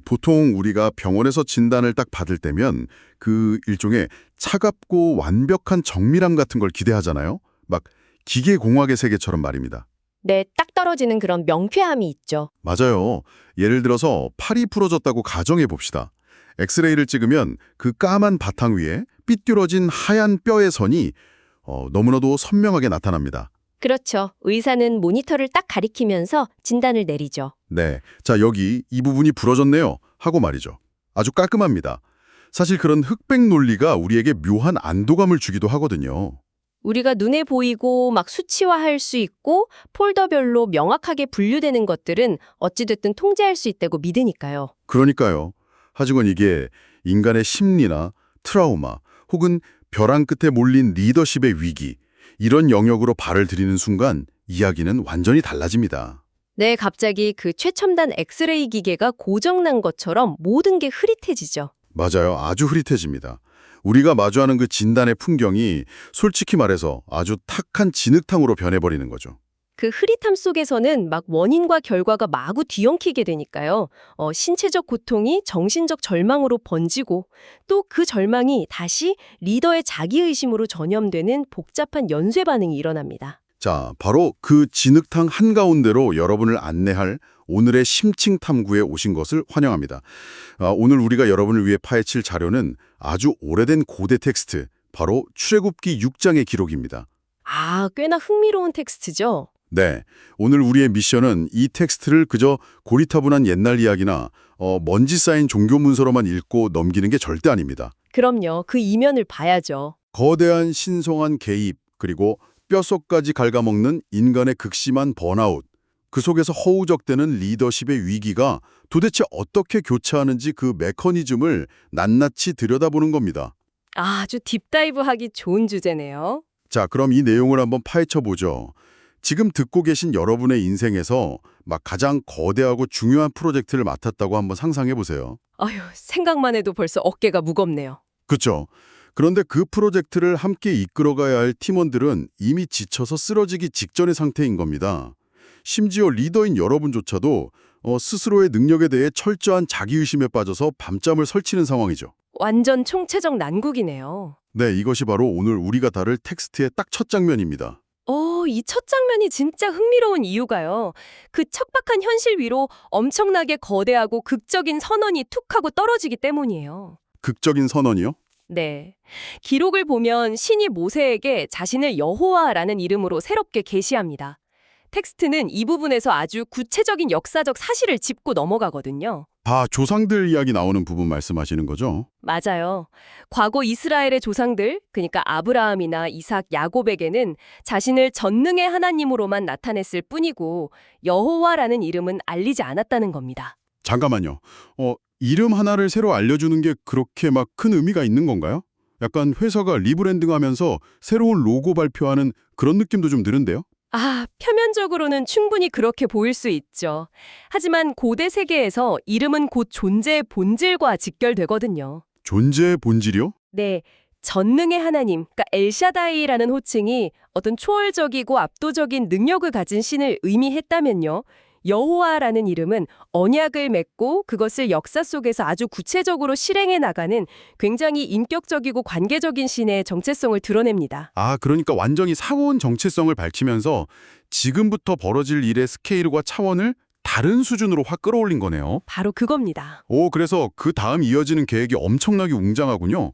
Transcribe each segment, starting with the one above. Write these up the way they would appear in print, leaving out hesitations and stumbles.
보통 우리가 병원에서 진단을 딱 받을 때면 그 일종의 차갑고 완벽한 정밀함 같은 걸 기대하잖아요. 막 기계공학의 세계처럼 말입니다. 네, 딱 떨어지는 그런 명쾌함이 있죠. 맞아요. 예를 들어서 팔이 부러졌다고 가정해 봅시다. 엑스레이를 찍으면 그 까만 바탕 위에 삐뚤어진 하얀 뼈의 선이 너무나도 선명하게 나타납니다. 그렇죠. 의사는 모니터를 딱 가리키면서 진단을 내리죠. 네, 자 여기 이 부분이 부러졌네요 하고 말이죠. 아주 깔끔합니다. 사실 그런 흑백 논리가 우리에게 묘한 안도감을 주기도 하거든요. 우리가 눈에 보이고 막 수치화할 수 있고 폴더별로 명확하게 분류되는 것들은 어찌됐든 통제할 수 있다고 믿으니까요. 그러니까요. 하지만 이게 인간의 심리나 트라우마 혹은 벼랑 끝에 몰린 리더십의 위기 이런 영역으로 발을 들이는 순간 이야기는 완전히 달라집니다. 네, 갑자기 그 최첨단 엑스레이 기계가 고장난 것처럼 모든 게 흐릿해지죠. 맞아요. 아주 흐릿해집니다. 우리가 마주하는 그 진단의 풍경이 솔직히 말해서 아주 탁한 진흙탕으로 변해버리는 거죠. 그 흐릿함 속에서는 막 원인과 결과가 마구 뒤엉키게 되니까요. 신체적 고통이 정신적 절망으로 번지고 또 그 절망이 다시 리더의 자기의심으로 전염되는 복잡한 연쇄 반응이 일어납니다. 자, 바로 그 진흙탕 한가운데로 여러분을 안내할 오늘의 심층 탐구에 오신 것을 환영합니다. 오늘 우리가 여러분을 위해 파헤칠 자료는 아주 오래된 고대 텍스트, 바로 출애굽기 6장의 기록입니다. 아, 꽤나 흥미로운 텍스트죠? 네, 오늘 우리의 미션은 이 텍스트를 그저 고리타분한 옛날 이야기나 먼지 쌓인 종교 문서로만 읽고 넘기는 게 절대 아닙니다. 그럼요. 그 이면을 봐야죠. 거대한 신성한 개입, 그리고 뼛속까지 갉아먹는 인간의 극심한 번아웃, 그 속에서 허우적대는 리더십의 위기가 도대체 어떻게 교차하는지 그 메커니즘을 낱낱이 들여다보는 겁니다. 아주 딥다이브하기 좋은 주제네요. 자, 그럼 이 내용을 한번 파헤쳐보죠. 지금 듣고 계신 여러분의 인생에서 막 가장 거대하고 중요한 프로젝트를 맡았다고 한번 상상해 보세요. 아휴, 생각만 해도 벌써 어깨가 무겁네요. 그렇죠? 그런데 그 프로젝트를 함께 이끌어가야 할 팀원들은 이미 지쳐서 쓰러지기 직전의 상태인 겁니다. 심지어 리더인 여러분조차도 스스로의 능력에 대해 철저한 자기의심에 빠져서 밤잠을 설치는 상황이죠. 완전 총체적 난국이네요. 네, 이것이 바로 오늘 우리가 다룰 텍스트의 딱 첫 장면입니다. 이 첫 장면이 진짜 흥미로운 이유가요. 그 척박한 현실 위로 엄청나게 거대하고 극적인 선언이 툭 하고 떨어지기 때문이에요. 극적인 선언이요? 네. 기록을 보면 신이 모세에게 자신을 여호와라는 이름으로 새롭게 계시합니다. 텍스트는 이 부분에서 아주 구체적인 역사적 사실을 짚고 넘어가거든요. 다 조상들 이야기 나오는 부분 말씀하시는 거죠? 맞아요. 과거 이스라엘의 조상들, 그러니까 아브라함이나 이삭, 야곱에게는 자신을 전능의 하나님으로만 나타냈을 뿐이고 여호와라는 이름은 알리지 않았다는 겁니다. 잠깐만요. 이름 하나를 새로 알려주는 게 그렇게 막 큰 의미가 있는 건가요? 약간 회사가 리브랜딩하면서 새로운 로고 발표하는 그런 느낌도 좀 드는데요? 아, 표면적으로는 충분히 그렇게 보일 수 있죠. 하지만 고대 세계에서 이름은 곧 존재의 본질과 직결되거든요. 존재의 본질이요? 네, 전능의 하나님, 그러니까 엘샤다이라는 호칭이 어떤 초월적이고 압도적인 능력을 가진 신을 의미했다면요. 여호와라는 이름은 언약을 맺고 그것을 역사 속에서 아주 구체적으로 실행해 나가는 굉장히 인격적이고 관계적인 신의 정체성을 드러냅니다. 아, 그러니까 완전히 사고운 정체성을 밝히면서 지금부터 벌어질 일의 스케일과 차원을 다른 수준으로 확 끌어올린 거네요. 바로 그겁니다. 그래서 그 다음 이어지는 계획이 엄청나게 웅장하군요.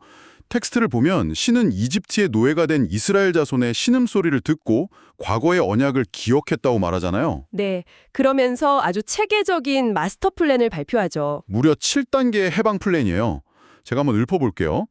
텍스트를 보면 신은 이집트의 노예가 된 이스라엘 자손의 신음소리를 듣고 과거의 언약을 기억했다고 말하잖아요. 네, 그러면서 아주 체계적인 마스터 플랜을 발표하죠. 무려 7단계의 해방 플랜이에요. 제가 한번 읊어볼게요.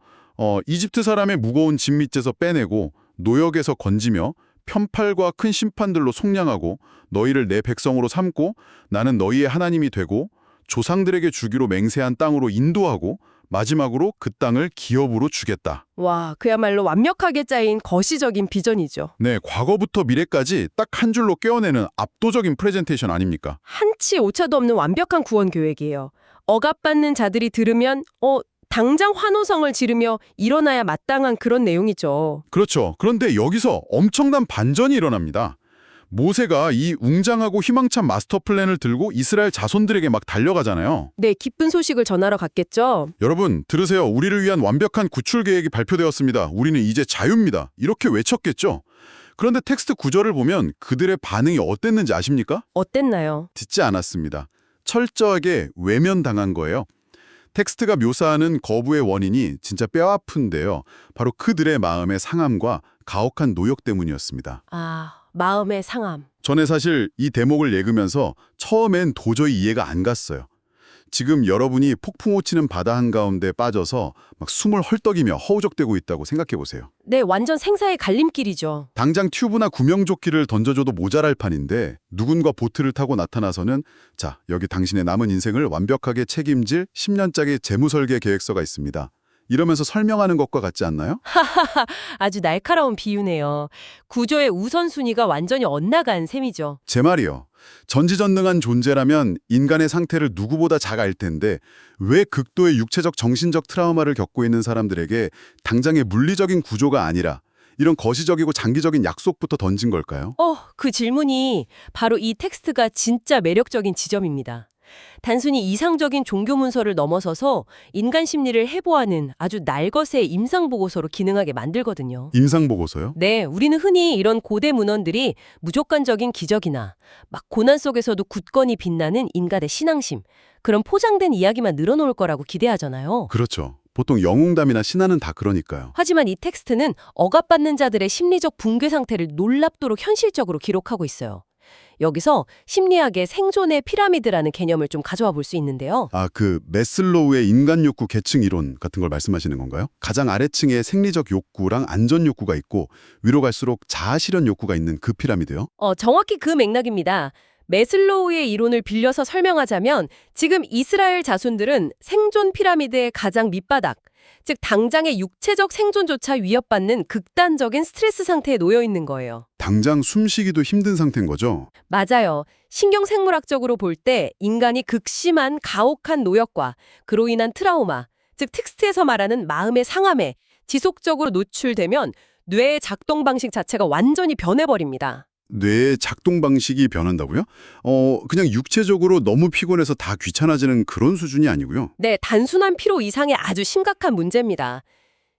이집트 사람의 무거운 짐 밑에서 빼내고 노역에서 건지며 편팔과 큰 심판들로 속량하고 너희를 내 백성으로 삼고 나는 너희의 하나님이 되고 조상들에게 주기로 맹세한 땅으로 인도하고 마지막으로 그 땅을 기업으로 주겠다. 와, 그야말로 완벽하게 짜인 거시적인 비전이죠. 네, 과거부터 미래까지 딱 한 줄로 꿰어내는 압도적인 프레젠테이션 아닙니까? 한치 오차도 없는 완벽한 구원 계획이에요. 억압받는 자들이 들으면 당장 환호성을 지르며 일어나야 마땅한 그런 내용이죠. 그렇죠. 그런데 여기서 엄청난 반전이 일어납니다. 모세가 이 웅장하고 희망찬 마스터 플랜을 들고 이스라엘 자손들에게 막 달려가잖아요. 네, 기쁜 소식을 전하러 갔겠죠. 여러분, 들으세요. 우리를 위한 완벽한 구출 계획이 발표되었습니다. 우리는 이제 자유입니다. 이렇게 외쳤겠죠. 그런데 텍스트 구절을 보면 그들의 반응이 어땠는지 아십니까? 어땠나요? 듣지 않았습니다. 철저하게 외면당한 거예요. 텍스트가 묘사하는 거부의 원인이 진짜 뼈아픈데요. 바로 그들의 마음의 상함과 가혹한 노역 때문이었습니다. 아, 마음의 상함. 전에 사실 이 대목을 읽으면서 처음엔 도저히 이해가 안 갔어요. 지금 여러분이 폭풍우 치는 바다 한가운데 빠져서 막 숨을 헐떡이며 허우적대고 있다고 생각해 보세요. 네, 완전 생사의 갈림길이죠. 당장 튜브나 구명조끼를 던져줘도 모자랄 판인데 누군가 보트를 타고 나타나서는 자, 여기 당신의 남은 인생을 완벽하게 책임질 10년짜리 재무설계 계획서가 있습니다. 이러면서 설명하는 것과 같지 않나요? 아주 날카로운 비유네요. 구조의 우선순위가 완전히 엇나간 셈이죠. 제 말이요. 전지전능한 존재라면 인간의 상태를 누구보다 잘 알 텐데 왜 극도의 육체적 정신적 트라우마를 겪고 있는 사람들에게 당장의 물리적인 구조가 아니라 이런 거시적이고 장기적인 약속부터 던진 걸까요? 그 질문이 바로 이 텍스트가 진짜 매력적인 지점입니다. 단순히 이상적인 종교 문서를 넘어서서 인간 심리를 해부하는 아주 날것의 임상보고서로 기능하게 만들거든요. 임상보고서요? 네, 우리는 흔히 이런 고대 문헌들이 무조건적인 기적이나 막 고난 속에서도 굳건히 빛나는 인간의 신앙심, 그런 포장된 이야기만 늘어놓을 거라고 기대하잖아요. 그렇죠. 보통 영웅담이나 신화는 다 그러니까요. 하지만 이 텍스트는 억압받는 자들의 심리적 붕괴 상태를 놀랍도록 현실적으로 기록하고 있어요. 여기서 심리학의 생존의 피라미드라는 개념을 좀 가져와 볼 수 있는데요. 그 메슬로우의 인간 욕구 계층 이론 같은 걸 말씀하시는 건가요? 가장 아래층에 생리적 욕구랑 안전 욕구가 있고 위로 갈수록 자아 실현 욕구가 있는 그 피라미드요? 정확히 그 맥락입니다. 메슬로우의 이론을 빌려서 설명하자면 지금 이스라엘 자손들은 생존 피라미드의 가장 밑바닥, 즉 당장의 육체적 생존조차 위협받는 극단적인 스트레스 상태에 놓여 있는 거예요. 당장 숨쉬기도 힘든 상태인 거죠? 맞아요. 신경생물학적으로 볼 때 인간이 극심한 가혹한 노역과 그로 인한 트라우마, 즉 텍스트에서 말하는 마음의 상함에 지속적으로 노출되면 뇌의 작동 방식 자체가 완전히 변해버립니다. 뇌의 작동 방식이 변한다고요? 그냥 육체적으로 너무 피곤해서 다 귀찮아지는 그런 수준이 아니고요. 네, 단순한 피로 이상의 아주 심각한 문제입니다.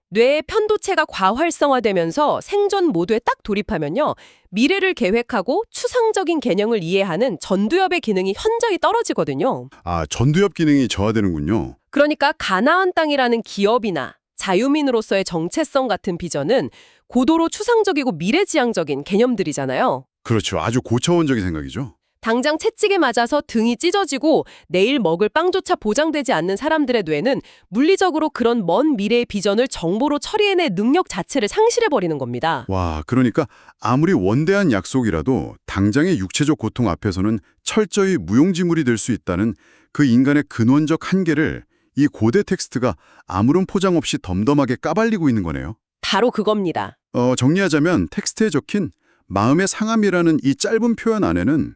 뇌의 편도체가 과활성화되면서 생존 모드에 딱 돌입하면요. 미래를 계획하고 추상적인 개념을 이해하는 전두엽의 기능이 현저히 떨어지거든요. 전두엽 기능이 저하되는군요. 그러니까 가나안 땅이라는 기업이나 자유민으로서의 정체성 같은 비전은 고도로 추상적이고 미래지향적인 개념들이잖아요. 그렇죠. 아주 고차원적인 생각이죠. 당장 채찍에 맞아서 등이 찢어지고 내일 먹을 빵조차 보장되지 않는 사람들의 뇌는 물리적으로 그런 먼 미래의 비전을 정보로 처리해낼 능력 자체를 상실해버리는 겁니다. 와, 그러니까 아무리 원대한 약속이라도 당장의 육체적 고통 앞에서는 철저히 무용지물이 될 수 있다는 그 인간의 근원적 한계를 이 고대 텍스트가 아무런 포장 없이 덤덤하게 까발리고 있는 거네요. 바로 그겁니다. 정리하자면 텍스트에 적힌 마음의 상함이라는 이 짧은 표현 안에는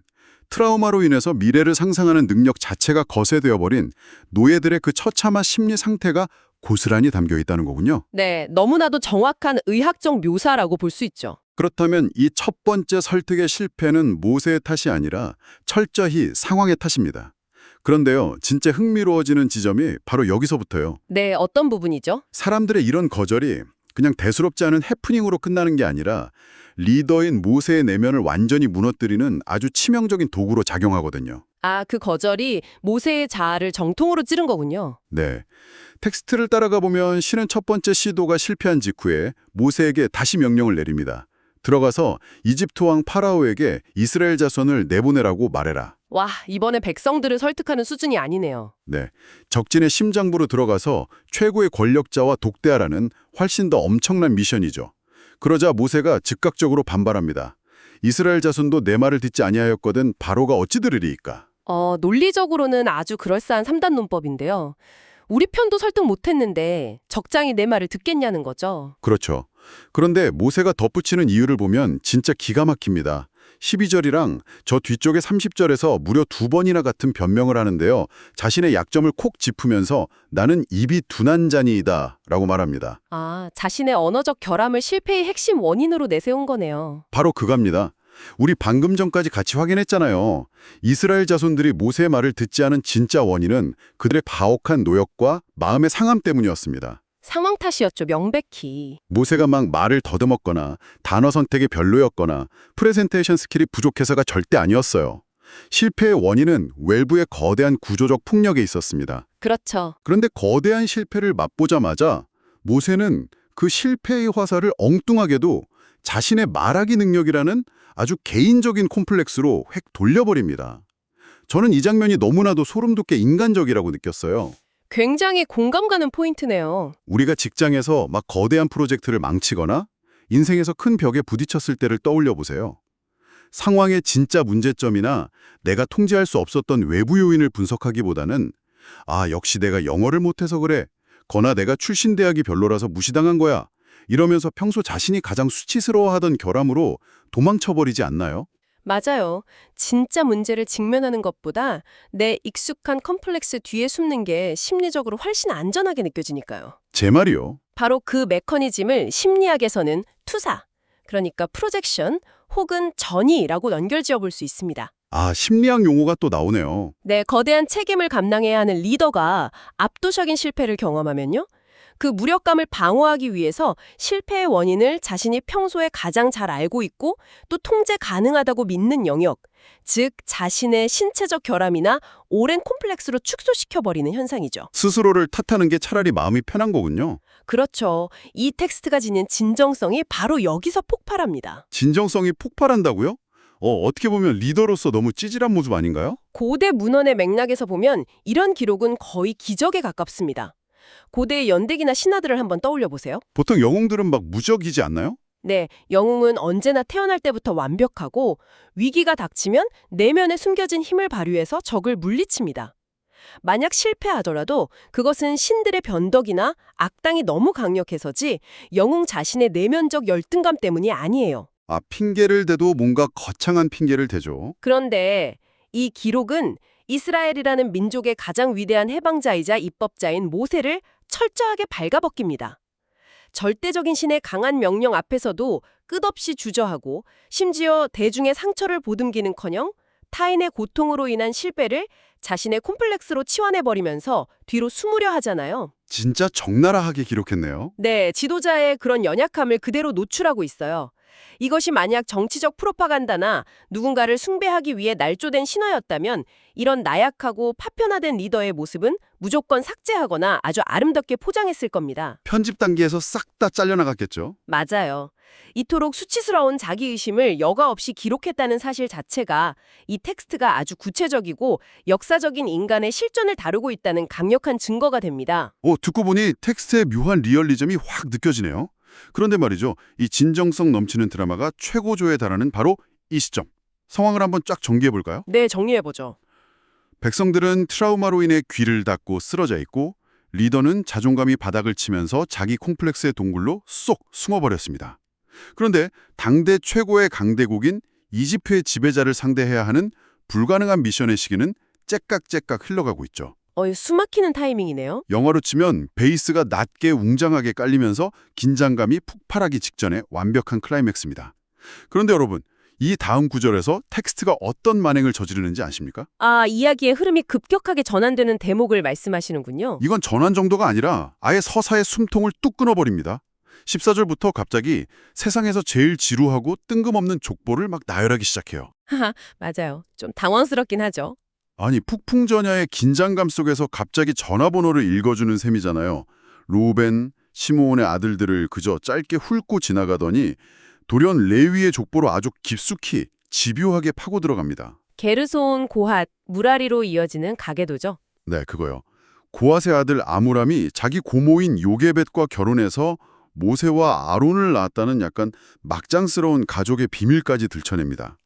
트라우마로 인해서 미래를 상상하는 능력 자체가 거세되어 버린 노예들의 그 처참한 심리 상태가 고스란히 담겨 있다는 거군요. 네, 너무나도 정확한 의학적 묘사라고 볼 수 있죠. 그렇다면 이 첫 번째 설득의 실패는 모세의 탓이 아니라 철저히 상황의 탓입니다. 그런데요, 진짜 흥미로워지는 지점이 바로 여기서부터요. 네, 어떤 부분이죠? 사람들의 이런 거절이 그냥 대수롭지 않은 해프닝으로 끝나는 게 아니라 리더인 모세의 내면을 완전히 무너뜨리는 아주 치명적인 도구로 작용하거든요. 그 거절이 모세의 자아를 정통으로 찌른 거군요. 네. 텍스트를 따라가 보면 신은 첫 번째 시도가 실패한 직후에 모세에게 다시 명령을 내립니다. 들어가서 이집트 왕 파라오에게 이스라엘 자손을 내보내라고 말해라. 와, 이번에 백성들을 설득하는 수준이 아니네요. 네. 적진의 심장부로 들어가서 최고의 권력자와 독대하라는 훨씬 더 엄청난 미션이죠. 그러자 모세가 즉각적으로 반발합니다. 이스라엘 자손도 내 말을 듣지 아니하였거든 바로가 어찌 들으리이까. 논리적으로는 아주 그럴싸한 3단 논법인데요. 우리 편도 설득 못했는데 적장이 내 말을 듣겠냐는 거죠. 그렇죠. 그런데 모세가 덧붙이는 이유를 보면 진짜 기가 막힙니다. 12절이랑 저 뒤쪽에 30절에서 무려 2번이나 같은 변명을 하는데요. 자신의 약점을 콕 짚으면서 나는 입이 둔한 자니이다 라고 말합니다. 자신의 언어적 결함을 실패의 핵심 원인으로 내세운 거네요. 바로 그겁니다. 우리 방금 전까지 같이 확인했잖아요. 이스라엘 자손들이 모세의 말을 듣지 않은 진짜 원인은 그들의 가혹한 노역과 마음의 상함 때문이었습니다. 상황 탓이었죠, 명백히. 모세가 막 말을 더듬었거나 단어 선택이 별로였거나 프레젠테이션 스킬이 부족해서가 절대 아니었어요. 실패의 원인은 외부의 거대한 구조적 폭력에 있었습니다. 그렇죠. 그런데 거대한 실패를 맛보자마자 모세는 그 실패의 화살을 엉뚱하게도 자신의 말하기 능력이라는 아주 개인적인 콤플렉스로 획 돌려버립니다. 저는 이 장면이 너무나도 소름 돋게 인간적이라고 느꼈어요. 굉장히 공감 가는 포인트네요. 우리가 직장에서 막 거대한 프로젝트를 망치거나 인생에서 큰 벽에 부딪혔을 때를 떠올려 보세요. 상황의 진짜 문제점이나 내가 통제할 수 없었던 외부 요인을 분석하기보다는 역시 내가 영어를 못해서 그래. 거나 내가 출신 대학이 별로라서 무시당한 거야. 이러면서 평소 자신이 가장 수치스러워하던 결함으로 도망쳐버리지 않나요? 맞아요. 진짜 문제를 직면하는 것보다 내 익숙한 컴플렉스 뒤에 숨는 게 심리적으로 훨씬 안전하게 느껴지니까요. 제 말이요. 바로 그 메커니즘을 심리학에서는 투사, 그러니까 프로젝션 혹은 전이라고 연결지어 볼 수 있습니다. 심리학 용어가 또 나오네요. 네, 거대한 책임을 감당해야 하는 리더가 압도적인 실패를 경험하면요. 그 무력감을 방어하기 위해서 실패의 원인을 자신이 평소에 가장 잘 알고 있고 또 통제 가능하다고 믿는 영역, 즉 자신의 신체적 결함이나 오랜 콤플렉스로 축소시켜버리는 현상이죠. 스스로를 탓하는 게 차라리 마음이 편한 거군요. 그렇죠. 이 텍스트가 지닌 진정성이 바로 여기서 폭발합니다. 진정성이 폭발한다고요? 어떻게 보면 리더로서 너무 찌질한 모습 아닌가요? 고대 문헌의 맥락에서 보면 이런 기록은 거의 기적에 가깝습니다. 고대의 연대기나 신화들을 한번 떠올려 보세요. 보통 영웅들은 막 무적이지 않나요? 네, 영웅은 언제나 태어날 때부터 완벽하고 위기가 닥치면 내면에 숨겨진 힘을 발휘해서 적을 물리칩니다. 만약 실패하더라도 그것은 신들의 변덕이나 악당이 너무 강력해서지 영웅 자신의 내면적 열등감 때문이 아니에요. 핑계를 대도 뭔가 거창한 핑계를 대죠. 그런데 이 기록은 이스라엘이라는 민족의 가장 위대한 해방자이자 입법자인 모세를 철저하게 발가벗깁니다. 절대적인 신의 강한 명령 앞에서도 끝없이 주저하고 심지어 대중의 상처를 보듬기는커녕 타인의 고통으로 인한 실패를 자신의 콤플렉스로 치환해버리면서 뒤로 숨으려 하잖아요. 진짜 적나라하게 기록했네요. 네, 지도자의 그런 연약함을 그대로 노출하고 있어요. 이것이 만약 정치적 프로파간다나 누군가를 숭배하기 위해 날조된 신화였다면 이런 나약하고 파편화된 리더의 모습은 무조건 삭제하거나 아주 아름답게 포장했을 겁니다. 편집 단계에서 싹 다 잘려나갔겠죠. 맞아요. 이토록 수치스러운 자기의심을 여과 없이 기록했다는 사실 자체가 이 텍스트가 아주 구체적이고 역사적인 인간의 실존을 다루고 있다는 강력한 증거가 됩니다. 듣고 보니 텍스트의 묘한 리얼리즘이 확 느껴지네요. 그런데 말이죠. 이 진정성 넘치는 드라마가 최고조에 달하는 바로 이 시점. 상황을 한번 쫙 정리해볼까요? 네, 정리해보죠. 백성들은 트라우마로 인해 귀를 닫고 쓰러져 있고 리더는 자존감이 바닥을 치면서 자기 콤플렉스의 동굴로 쏙 숨어버렸습니다. 그런데 당대 최고의 강대국인 이집트의 지배자를 상대해야 하는 불가능한 미션의 시기는 째깍째깍 흘러가고 있죠. 숨막히는 타이밍이네요. 영화로 치면 베이스가 낮게 웅장하게 깔리면서 긴장감이 폭발하기 직전에 완벽한 클라이맥스입니다. 그런데 여러분, 이 다음 구절에서 텍스트가 어떤 만행을 저지르는지 아십니까? 이야기의 흐름이 급격하게 전환되는 대목을 말씀하시는군요. 이건 전환 정도가 아니라 아예 서사의 숨통을 뚝 끊어버립니다. 14절부터 갑자기 세상에서 제일 지루하고 뜬금없는 족보를 막 나열하기 시작해요. 하하, 맞아요. 좀 당황스럽긴 하죠. 아니, 폭풍전야의 긴장감 속에서 갑자기 전화번호를 읽어주는 셈이잖아요. 루벤, 시므온의 아들들을 그저 짧게 훑고 지나가더니 돌연 레위의 족보로 아주 깊숙이 집요하게 파고 들어갑니다. 게르손, 고핫, 무라리로 이어지는 가계도죠. 네, 그거요. 고핫의 아들 아므람이 자기 고모인 요게벳과 결혼해서 모세와 아론을 낳았다는 약간 막장스러운 가족의 비밀까지 들춰냅니다.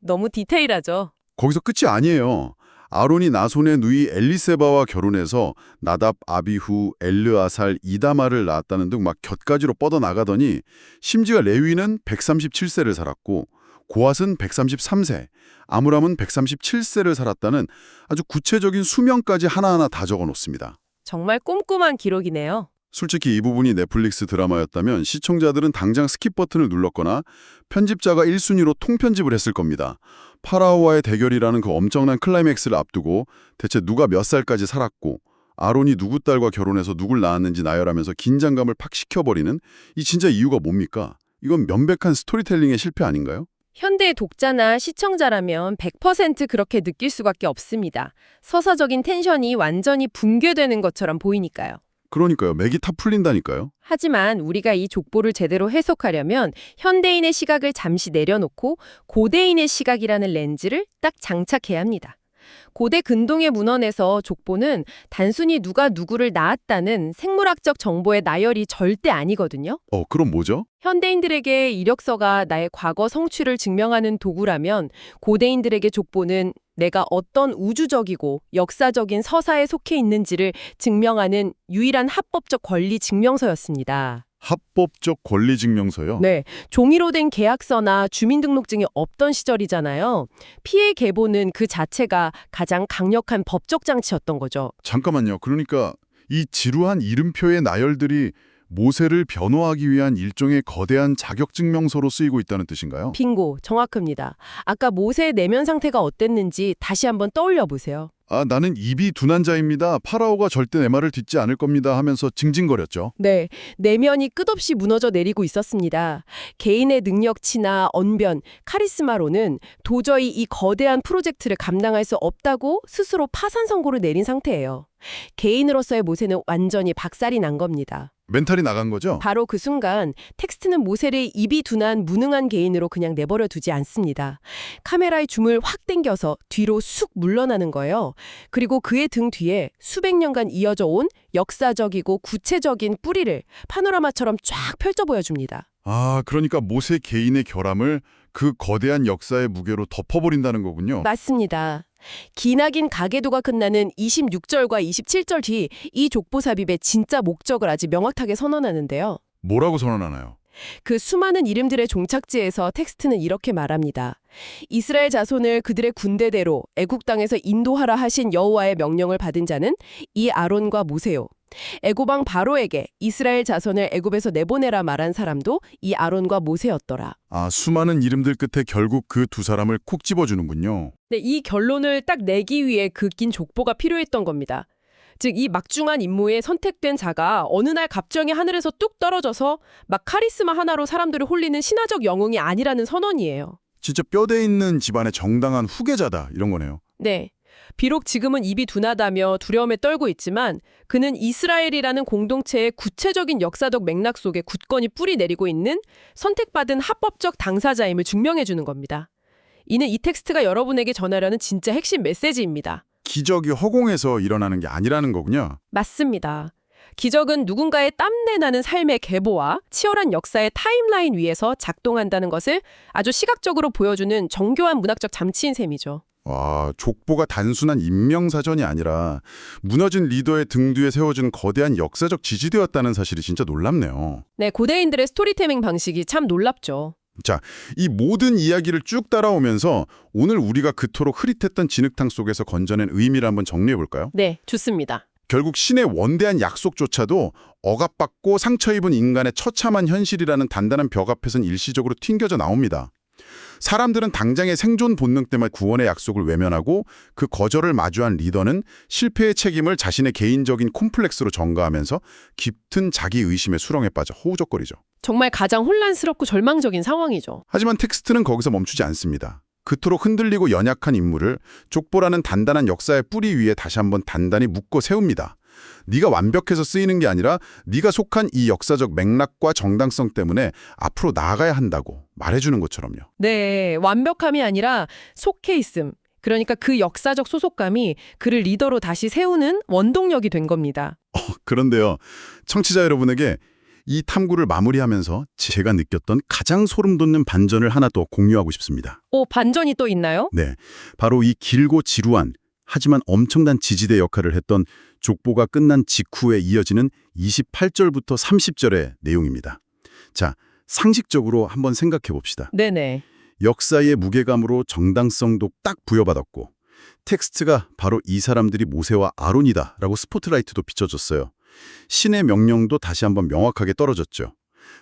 너무 디테일하죠. 거기서 끝이 아니에요. 아론이 나손의 누이 엘리세바와 결혼해서 나답, 아비후, 엘르아살, 이다마를 낳았다는 등 막 곁가지로 뻗어나가더니 심지어 레위는 137세를 살았고 고핫은 133세, 아므람은 137세를 살았다는 아주 구체적인 수명까지 하나하나 다 적어놓습니다. 정말 꼼꼼한 기록이네요. 솔직히 이 부분이 넷플릭스 드라마였다면 시청자들은 당장 스킵 버튼을 눌렀거나 편집자가 1순위로 통편집을 했을 겁니다. 파라오와의 대결이라는 그 엄청난 클라이맥스를 앞두고 대체 누가 몇 살까지 살았고 아론이 누구 딸과 결혼해서 누굴 낳았는지 나열하면서 긴장감을 팍 식혀버리는 이 진짜 이유가 뭡니까? 이건 명백한 스토리텔링의 실패 아닌가요? 현대 독자나 시청자라면 100% 그렇게 느낄 수밖에 없습니다. 서사적인 텐션이 완전히 붕괴되는 것처럼 보이니까요. 그러니까요. 맥이 타 풀린다니까요. 하지만 우리가 이 족보를 제대로 해석하려면 현대인의 시각을 잠시 내려놓고 고대인의 시각이라는 렌즈를 딱 장착해야 합니다. 고대 근동의 문헌에서 족보는 단순히 누가 누구를 낳았다는 생물학적 정보의 나열이 절대 아니거든요. 그럼 뭐죠? 현대인들에게 이력서가 나의 과거 성취를 증명하는 도구라면 고대인들에게 족보는 내가 어떤 우주적이고 역사적인 서사에 속해 있는지를 증명하는 유일한 합법적 권리 증명서였습니다. 합법적 권리 증명서요? 네, 종이로 된 계약서나 주민등록증이 없던 시절이잖아요. 피해 계보는 그 자체가 가장 강력한 법적 장치였던 거죠. 잠깐만요. 그러니까 이 지루한 이름표의 나열들이 모세를 변호하기 위한 일종의 거대한 자격증명서로 쓰이고 있다는 뜻인가요? 빙고, 정확합니다. 아까 모세의 내면 상태가 어땠는지 다시 한번 떠올려 보세요. 나는 입이 둔한 자입니다. 파라오가 절대 내 말을 듣지 않을 겁니다 하면서 징징거렸죠. 네, 내면이 끝없이 무너져 내리고 있었습니다. 개인의 능력치나 언변, 카리스마로는 도저히 이 거대한 프로젝트를 감당할 수 없다고 스스로 파산 선고를 내린 상태예요. 개인으로서의 모세는 완전히 박살이 난 겁니다. 멘탈이 나간 거죠? 바로 그 순간 텍스트는 모세를 입이 둔한 무능한 개인으로 그냥 내버려 두지 않습니다. 카메라의 줌을 확 당겨서 뒤로 쑥 물러나는 거예요. 그리고 그의 등 뒤에 수백 년간 이어져 온 역사적이고 구체적인 뿌리를 파노라마처럼 쫙 펼쳐 보여줍니다. 그러니까 모세 개인의 결함을 그 거대한 역사의 무게로 덮어버린다는 거군요. 맞습니다. 기나긴 가계도가 끝나는 26절과 27절 뒤 이 족보 삽입의 진짜 목적을 아주 명확하게 선언하는데요. 뭐라고 선언하나요? 그 수많은 이름들의 종착지에서 텍스트는 이렇게 말합니다. 이스라엘 자손을 그들의 군대대로 애국 땅에서 인도하라 하신 여호와의 명령을 받은 자는 이 아론과 모세요. 애굽왕 바로에게 이스라엘 자손을 애굽에서 내보내라 말한 사람도 이 아론과 모세였더라. 수많은 이름들 끝에 결국 그 두 사람을 콕 집어주는군요. 네, 이 결론을 딱 내기 위해 그 긴 족보가 필요했던 겁니다. 즉 이 막중한 임무에 선택된 자가 어느 날 갑자기 하늘에서 뚝 떨어져서 막 카리스마 하나로 사람들을 홀리는 신화적 영웅이 아니라는 선언이에요. 진짜 뼈대 있는 집안의 정당한 후계자다 이런 거네요. 네. 비록 지금은 입이 둔하다며 두려움에 떨고 있지만 그는 이스라엘이라는 공동체의 구체적인 역사적 맥락 속에 굳건히 뿌리 내리고 있는 선택받은 합법적 당사자임을 증명해 주는 겁니다. 이는 이 텍스트가 여러분에게 전하려는 진짜 핵심 메시지입니다. 기적이 허공에서 일어나는 게 아니라는 거군요. 맞습니다. 기적은 누군가의 땀내 나는 삶의 계보와 치열한 역사의 타임라인 위에서 작동한다는 것을 아주 시각적으로 보여주는 정교한 문학적 잠치인 셈이죠. 족보가 단순한 인명사전이 아니라 무너진 리더의 등 뒤에 세워진 거대한 역사적 지지대였다는 사실이 진짜 놀랍네요. 네, 고대인들의 스토리텔링 방식이 참 놀랍죠. 자, 이 모든 이야기를 쭉 따라오면서 오늘 우리가 그토록 흐릿했던 진흙탕 속에서 건져낸 의미를 한번 정리해볼까요? 네, 좋습니다. 결국 신의 원대한 약속조차도 억압받고 상처 입은 인간의 처참한 현실이라는 단단한 벽 앞에선 일시적으로 튕겨져 나옵니다. 사람들은 당장의 생존 본능 때문에 구원의 약속을 외면하고 그 거절을 마주한 리더는 실패의 책임을 자신의 개인적인 콤플렉스로 전가하면서 깊은 자기의심의 수렁에 빠져 허우적거리죠. 정말 가장 혼란스럽고 절망적인 상황이죠. 하지만 텍스트는 거기서 멈추지 않습니다. 그토록 흔들리고 연약한 인물을 족보라는 단단한 역사의 뿌리 위에 다시 한번 단단히 묶어 세웁니다. 네가 완벽해서 쓰이는 게 아니라 네가 속한 이 역사적 맥락과 정당성 때문에 앞으로 나아가야 한다고 말해주는 것처럼요. 네, 완벽함이 아니라 속해 있음. 그러니까 그 역사적 소속감이 그를 리더로 다시 세우는 원동력이 된 겁니다. 그런데요, 청취자 여러분에게 이 탐구를 마무리하면서 제가 느꼈던 가장 소름 돋는 반전을 하나 더 공유하고 싶습니다. 반전이 또 있나요? 네, 바로 이 길고 지루한 하지만 엄청난 지지대 역할을 했던 족보가 끝난 직후에 이어지는 28절부터 30절의 내용입니다. 자, 상식적으로 한번 생각해 봅시다. 네네. 역사의 무게감으로 정당성도 딱 부여받았고 텍스트가 바로 이 사람들이 모세와 아론이다 라고 스포트라이트도 비춰졌어요. 신의 명령도 다시 한번 명확하게 떨어졌죠.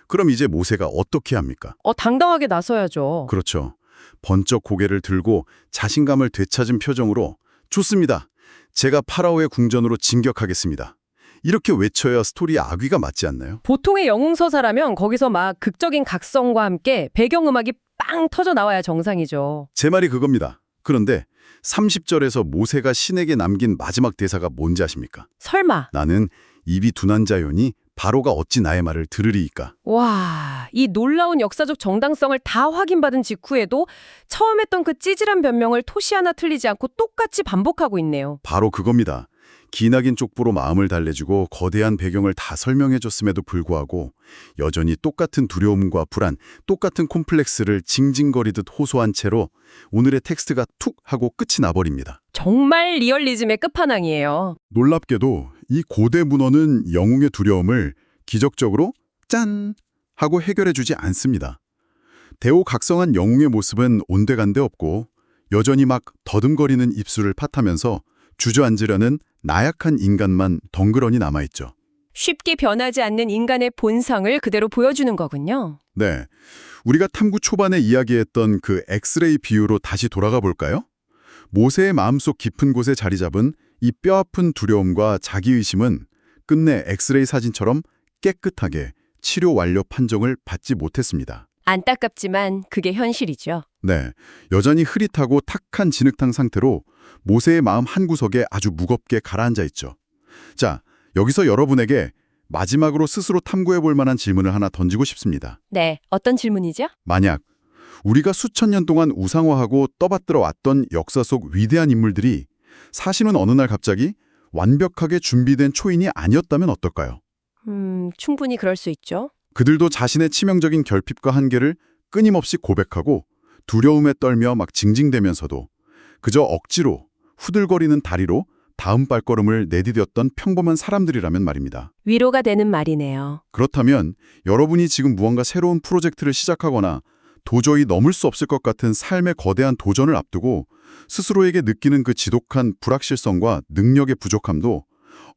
그럼 이제 모세가 어떻게 합니까? 당당하게 나서야죠. 그렇죠. 번쩍 고개를 들고 자신감을 되찾은 표정으로 좋습니다. 제가 파라오의 궁전으로 진격하겠습니다. 이렇게 외쳐야 스토리에 악귀가 맞지 않나요? 보통의 영웅서사라면 거기서 막 극적인 각성과 함께 배경음악이 빵 터져 나와야 정상이죠. 제 말이 그겁니다. 그런데 30절에서 모세가 신에게 남긴 마지막 대사가 뭔지 아십니까? 설마. 나는 입이 둔한 자요니 바로가 어찌 나의 말을 들으리이까. 와, 이 놀라운 역사적 정당성을 다 확인받은 직후에도 처음 했던 그 찌질한 변명을 토시 하나 틀리지 않고 똑같이 반복하고 있네요. 바로 그겁니다. 기나긴 족보로 마음을 달래주고 거대한 배경을 다 설명해줬음에도 불구하고 여전히 똑같은 두려움과 불안, 똑같은 콤플렉스를 징징거리듯 호소한 채로 오늘의 텍스트가 툭 하고 끝이 나버립니다. 정말 리얼리즘의 끝판왕이에요. 놀랍게도 이 고대 문헌은 영웅의 두려움을 기적적으로 짠! 하고 해결해주지 않습니다. 대오각성한 영웅의 모습은 온데간데 없고 여전히 막 더듬거리는 입술을 팥하면서 주저앉으려는 나약한 인간만 덩그러니 남아있죠. 쉽게 변하지 않는 인간의 본성을 그대로 보여주는 거군요. 네, 우리가 탐구 초반에 이야기했던 그 엑스레이 비유로 다시 돌아가 볼까요? 모세의 마음속 깊은 곳에 자리 잡은 이 뼈아픈 두려움과 자기의심은 끝내 엑스레이 사진처럼 깨끗하게 치료 완료 판정을 받지 못했습니다. 안타깝지만 그게 현실이죠. 네, 여전히 흐릿하고 탁한 진흙탕 상태로 모세의 마음 한구석에 아주 무겁게 가라앉아 있죠. 자, 여기서 여러분에게 마지막으로 스스로 탐구해 볼 만한 질문을 하나 던지고 싶습니다. 네, 어떤 질문이죠? 만약 우리가 수천 년 동안 우상화하고 떠받들어 왔던 역사 속 위대한 인물들이 사실은 어느 날 갑자기 완벽하게 준비된 초인이 아니었다면 어떨까요? 충분히 그럴 수 있죠. 그들도 자신의 치명적인 결핍과 한계를 끊임없이 고백하고 두려움에 떨며 막 징징대면서도 그저 억지로 후들거리는 다리로 다음 발걸음을 내디뎠던 평범한 사람들이라면 말입니다. 위로가 되는 말이네요. 그렇다면 여러분이 지금 무언가 새로운 프로젝트를 시작하거나 도저히 넘을 수 없을 것 같은 삶의 거대한 도전을 앞두고 스스로에게 느끼는 그 지독한 불확실성과 능력의 부족함도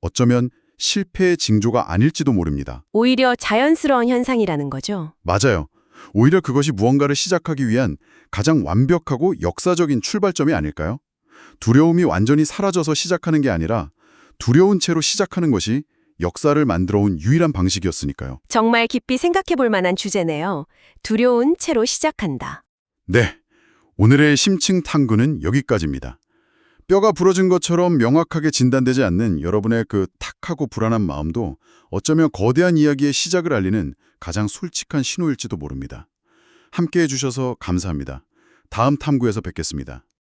어쩌면 실패의 징조가 아닐지도 모릅니다. 오히려 자연스러운 현상이라는 거죠. 맞아요. 오히려 그것이 무언가를 시작하기 위한 가장 완벽하고 역사적인 출발점이 아닐까요? 두려움이 완전히 사라져서 시작하는 게 아니라 두려운 채로 시작하는 것이 역사를 만들어온 유일한 방식이었으니까요. 정말 깊이 생각해 볼 만한 주제네요. 두려운 채로 시작한다. 네, 오늘의 심층 탐구는 여기까지입니다. 뼈가 부러진 것처럼 명확하게 진단되지 않는 여러분의 그 탁하고 불안한 마음도 어쩌면 거대한 이야기의 시작을 알리는 가장 솔직한 신호일지도 모릅니다. 함께해 주셔서 감사합니다. 다음 탐구에서 뵙겠습니다.